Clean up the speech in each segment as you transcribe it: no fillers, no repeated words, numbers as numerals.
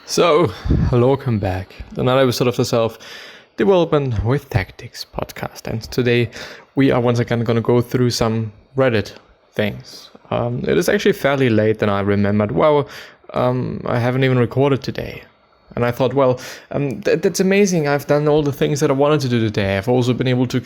So, welcome back to another episode of the Self-Development with Tactics podcast. And today we are once again going to go through some Reddit things. It is actually fairly late and I remembered, I haven't even recorded today. And I thought, that's amazing. I've done all the things that I wanted to do today. I've also been able to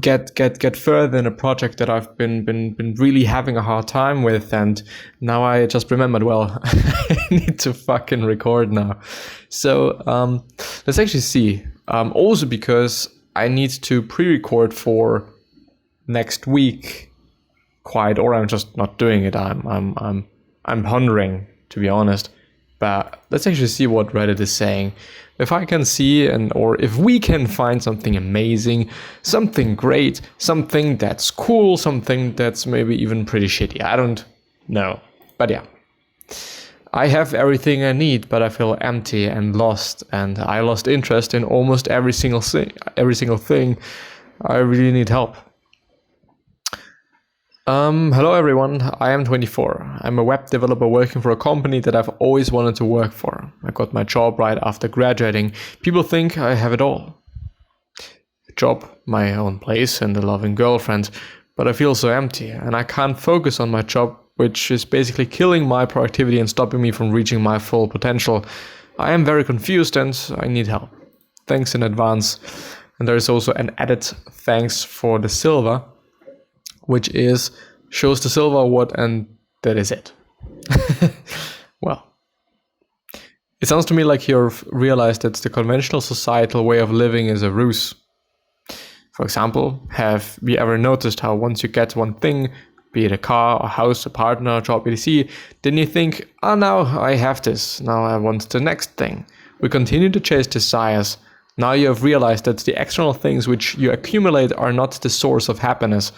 get further in a project that I've been really having a hard time with, and now I just remembered, I need to fucking record now. So let's actually see. Also because I need to pre-record for next week, or I'm just not doing it. I'm pondering, to be honest. But let's actually see what Reddit is saying. If I can see or if we can find something amazing, something great, something that's cool, something that's maybe even pretty shitty. I don't know. But yeah. I have everything I need, but I feel empty and lost, and I lost interest in almost every single thing. I really need help. Hello everyone, I am 24. I'm a web developer working for a company that I've always wanted to work for. I got my job right after graduating. People think I have it all. A job, my own place, and a loving girlfriend. But I feel so empty, and I can't focus on my job, which is basically killing my productivity and stopping me from reaching my full potential. I am very confused and I need help. Thanks in advance. And there is also an added thanks for the silver, which shows the silver award, and that is it. Well, it sounds to me like you've realized that the conventional societal way of living is a ruse. For example, have you ever noticed how once you get one thing, be it a car, a house, a partner, a job, etc., then you think, now I have this, now I want the next thing. We continue to chase desires. Now you have realized that the external things which you accumulate are not the source of happiness.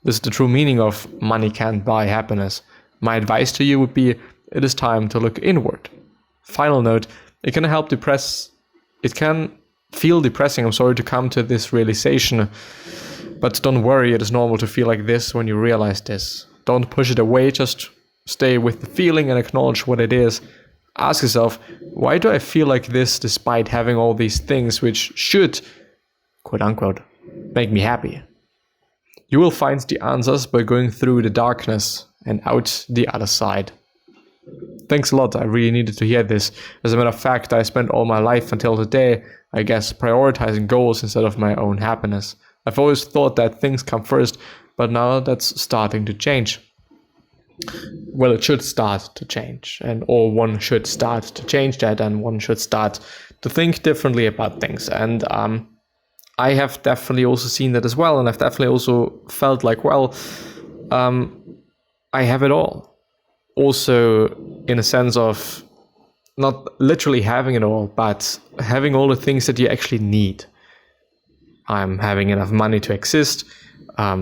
This is the true meaning of money can't buy happiness. My advice to you would be, it is time to look inward. Final note, it can feel depressing, to come to this realization. But don't worry, it is normal to feel like this when you realize this. Don't push it away, just stay with the feeling and acknowledge what it is. Ask yourself, why do I feel like this despite having all these things which should, quote unquote, make me happy? You will find the answers by going through the darkness and out the other side. Thanks a lot, I really needed to hear this. As a matter of fact, I spent all my life until today, I guess, prioritizing goals instead of my own happiness. I've always thought that things come first, but now that's starting to change. Well, it should start to change, one should start to change that, and one should start to think differently about things. And I have definitely also seen that as well, and I've definitely also felt like, I have it all. Also, in a sense of not literally having it all, but having all the things that you actually need. I'm having enough money to exist. I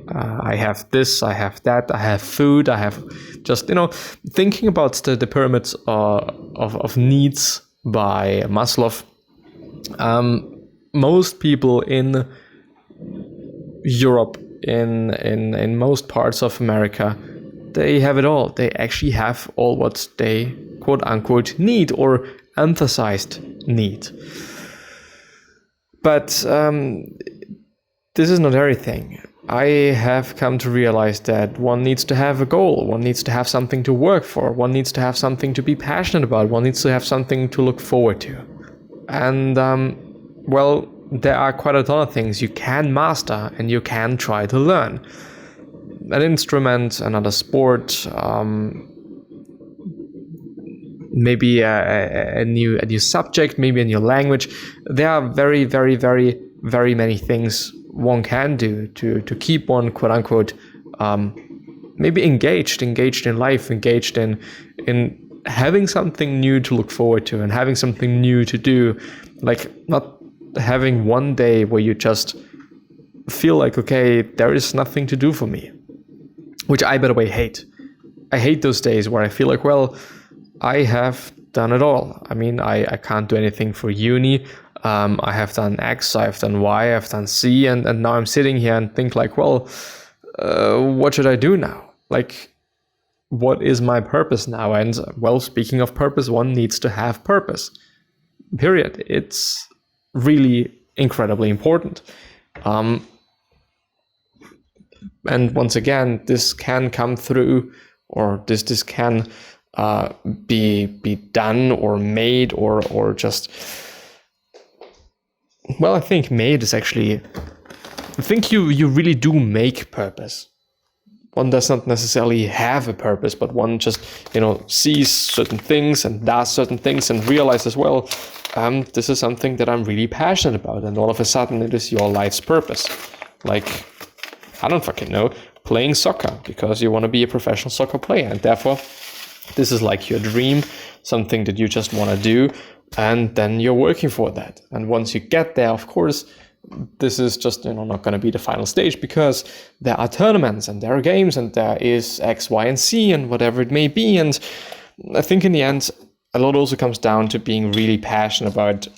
have this, I have that, I have food, I have just, thinking about the pyramids of needs by Maslow. Most people in Europe, in most parts of America, they have it all. They actually have all what they quote unquote need or emphasized need. But this is not everything. I have come to realize that one needs to have a goal. One needs to have something to work for. One needs to have something to be passionate about. One needs to have something to look forward to. And, there are quite a ton of things you can master and you can try to learn. An instrument, another sport, maybe a new subject, maybe a new language. There are very, very, very, very many things one can do to keep one, quote unquote, maybe engaged in life, engaged in having something new to look forward to and having something new to do, like not having one day where you just feel like, okay, there is nothing to do for me, which I, by the way, hate. I hate those days where I feel like, I have done it all. I mean, I can't do anything for uni. I have done X, I've done Y, I've done Z, and now I'm sitting here and think like, what should I do now? Like, what is my purpose now? And well, speaking of purpose, one needs to have purpose. Period. It's really incredibly important. And once again, this can come through, or this can be done or made or just, well, I think made is actually, I think you really do make purpose. One does not necessarily have a purpose, but one just, sees certain things and does certain things and realizes, well, this is something that I'm really passionate about. And all of a sudden it is your life's purpose. Like, I don't fucking know, playing soccer because you want to be a professional soccer player. And therefore, this is like your dream, something that you just want to do. And then you're working for that. And once you get there, of course, this is just not going to be the final stage, because there are tournaments and there are games and there is X, Y, and Z and whatever it may be. And I think in the end, a lot also comes down to being really passionate about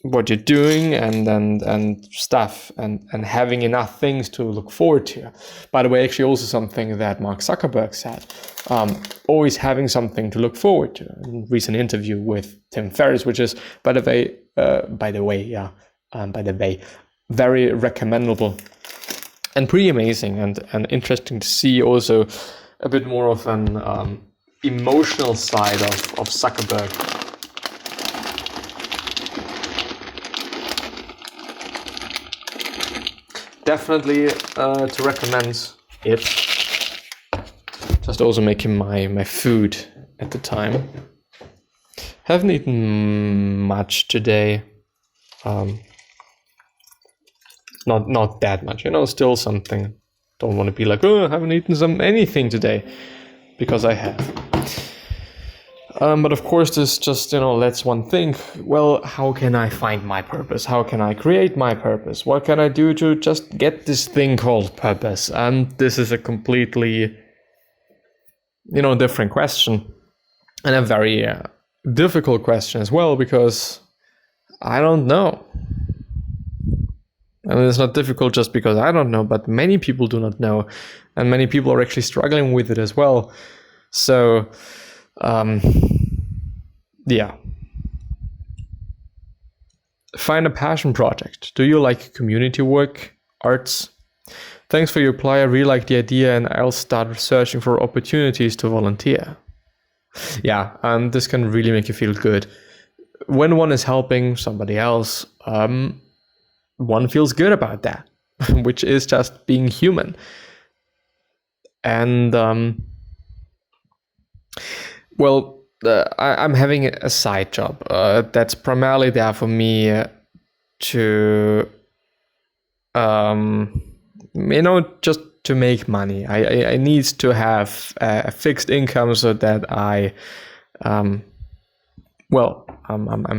what you're doing and stuff and having enough things to look forward to. By the way, actually also something that Mark Zuckerberg said, always having something to look forward to. In a recent interview with Tim Ferriss, which is, by the way, very recommendable and pretty amazing and interesting to see also a bit more of an emotional side of Zuckerberg. Definitely to recommend it. Just also making my food at the time. Haven't eaten much today. Not that much, still something. Don't want to be like, I haven't eaten anything today, because I have. But of course, this just, lets one think, well, how can I find my purpose? How can I create my purpose? What can I do to just get this thing called purpose? And this is a completely, different question, and a very difficult question as well, because I don't know. I mean, it's not difficult just because I don't know, but many people do not know, and many people are actually struggling with it as well. So, yeah. Find a passion project. Do you like community work, arts? Thanks for your reply. I really like the idea, and I'll start searching for opportunities to volunteer. Yeah, this can really make you feel good. When one is helping somebody else, one feels good about that, which is just being human. And, I'm having a side job that's primarily there for me to, just to make money. I need to have a fixed income so that I'm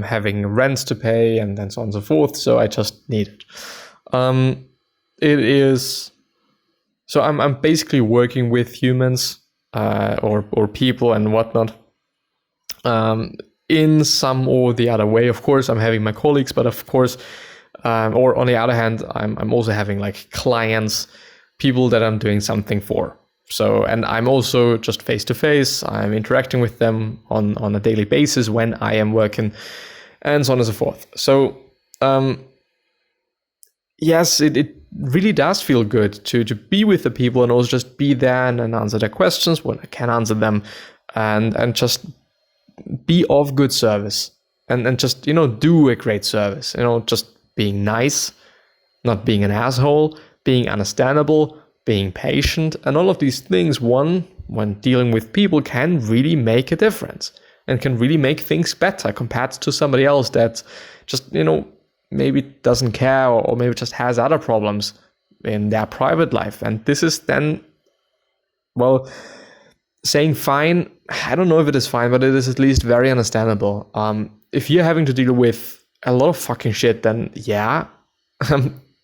having rents to pay and so on and so forth. So I just need it. It is, so I'm basically working with humans or people and whatnot. In some or the other way. Of course, I'm having my colleagues, but of course, or on the other hand, I'm also having like clients, people that I'm doing something for. So, and I'm also just face to face. I'm interacting with them on a daily basis when I am working, and so on and so forth. So, yes, it really does feel good to be with the people and also just be there and answer their questions when I can answer them, and just be of good service and just, do a great service, just being nice, not being an asshole, being understandable, being patient, and all of these things, when dealing with people, can really make a difference and can really make things better compared to somebody else that just, maybe doesn't care or maybe just has other problems in their private life. And this is then, saying fine, I don't know if it is fine, but it is at least very understandable. If you're having to deal with a lot of fucking shit, then yeah,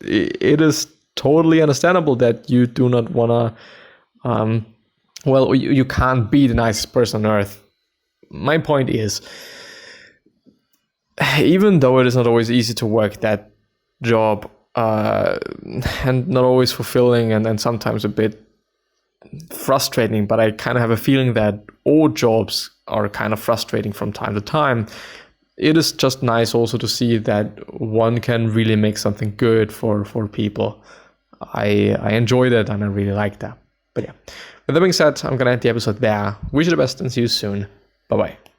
it is totally understandable that you do not want to, you can't be the nicest person on earth. My point is, even though it is not always easy to work that job, and not always fulfilling and sometimes a bit frustrating, but I kind of have a feeling that all jobs are kind of frustrating from time to time. It is just nice also to see that one can really make something good for people. I enjoy that and I really like that. But yeah, with that being said, I'm gonna end the episode there. Wish you the best and see you soon. Bye bye.